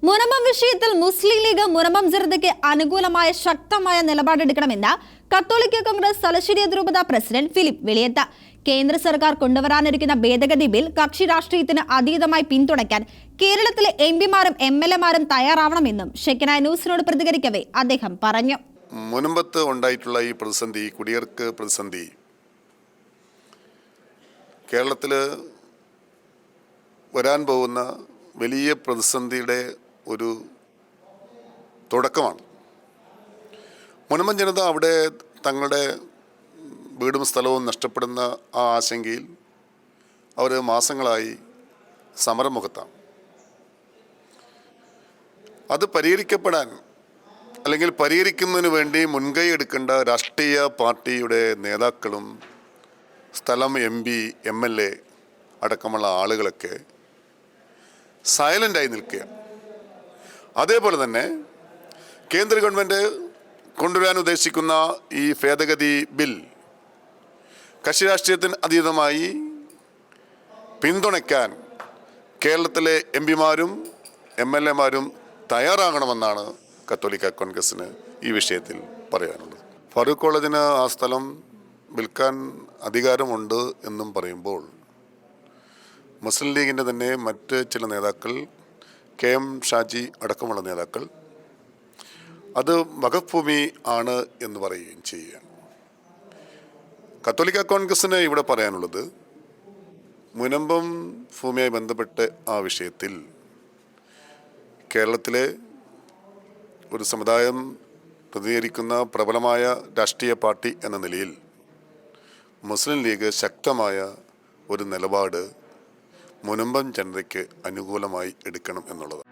മുനമ്പം വിഷയത്തിൽ മുസ്ലിം ലീഗ് മുനമ്പം ജനതയ്ക്ക് അനുകൂലമായ ശക്തമായ നിലപാടെടുക്കണമെന്ന് കത്തോലിക്ക കോൺഗ്രസ് തലശ്ശേരി അതിരൂപത പ്രസിഡന്റ് ഫിലിപ്പ് വെളിയത്ത്. കേന്ദ്ര സർക്കാർ കൊണ്ടുവരാനിരിക്കുന്ന ഭേദഗതി ബിൽ കക്ഷി രാഷ്ട്രീയത്തിന് അതീതമായി പിന്തുണയ്ക്കാൻ കേരളത്തിലെ എംപിമാരും എംഎൽഎമാരും തയ്യാറാവണമെന്നും ഷെക്കനായ ന്യൂസിനോട് പ്രതികരിക്കവേ അദ്ദേഹം പറഞ്ഞു. മുനമ്പത്ത് ഉണ്ടായിട്ടുള്ള ഈ പ്രതിസന്ധി, കുടിയേർക്ക് പ്രതിസന്ധി, കേരളത്തിൽ വരാൻ പോകുന്ന വലിയ പ്രതിസന്ധിയുടെ ഒരു തുടക്കമാണ്. മുനമ്പം ജനത അവിടെ തങ്ങളുടെ വീടും സ്ഥലവും നഷ്ടപ്പെടുന്ന ആ ആശങ്കയിൽ അവർ മാസങ്ങളായി സമരമുഖത്താണ്. അത് പരിഹരിക്കപ്പെടാൻ അല്ലെങ്കിൽ പരിഹരിക്കുന്നതിന് വേണ്ടി മുൻകൈ എടുക്കേണ്ട രാഷ്ട്രീയ പാർട്ടിയുടെ നേതാക്കളും സ്ഥലം MP, MLA അടക്കമുള്ള ആളുകളൊക്കെ സൈലൻ്റായി നിൽക്കുക. അതേപോലെ തന്നെ കേന്ദ്ര ഗവൺമെൻറ് കൊണ്ടുവരാൻ ഉദ്ദേശിക്കുന്ന ഈ ഭേദഗതി ബിൽ കക്ഷി രാഷ്ട്രീയത്തിന് അതീതമായി പിന്തുണയ്ക്കാൻ കേരളത്തിലെ MPമാരും MLAമാരും തയ്യാറാകണമെന്നാണ് കത്തോലിക്ക കോൺഗ്രസ്സിന് ഈ വിഷയത്തിൽ പറയാനുള്ളത്. ഫറൂഖ് കോളേജിന് ആ സ്ഥലം വിൽക്കാൻ അധികാരമുണ്ട് എന്നും പറയുമ്പോൾ മുസ്ലിം ലീഗിൻ്റെ തന്നെ മറ്റ് ചില നേതാക്കൾ, KM ഷാജി അടക്കമുള്ള നേതാക്കൾ അത് വഖഫ് ഭൂമി ആണ് എന്ന് പറയുകയും ചെയ്യുകയാണ്. കത്തോലിക്ക കോൺഗ്രസ്സിന് ഇവിടെ പറയാനുള്ളത്, മുനമ്പം ഭൂമിയുമായി ബന്ധപ്പെട്ട് ആ വിഷയത്തിൽ കേരളത്തിലെ ഒരു സമുദായം പ്രതികരിക്കുന്ന പ്രബലമായ രാഷ്ട്രീയ പാർട്ടി എന്ന നിലയിൽ മുസ്ലിം ലീഗ് ശക്തമായ ഒരു നിലപാട് മുനമ്പം ജനതയ്ക്ക് അനുകൂലമായി എടുക്കണം എന്നുള്ളത്.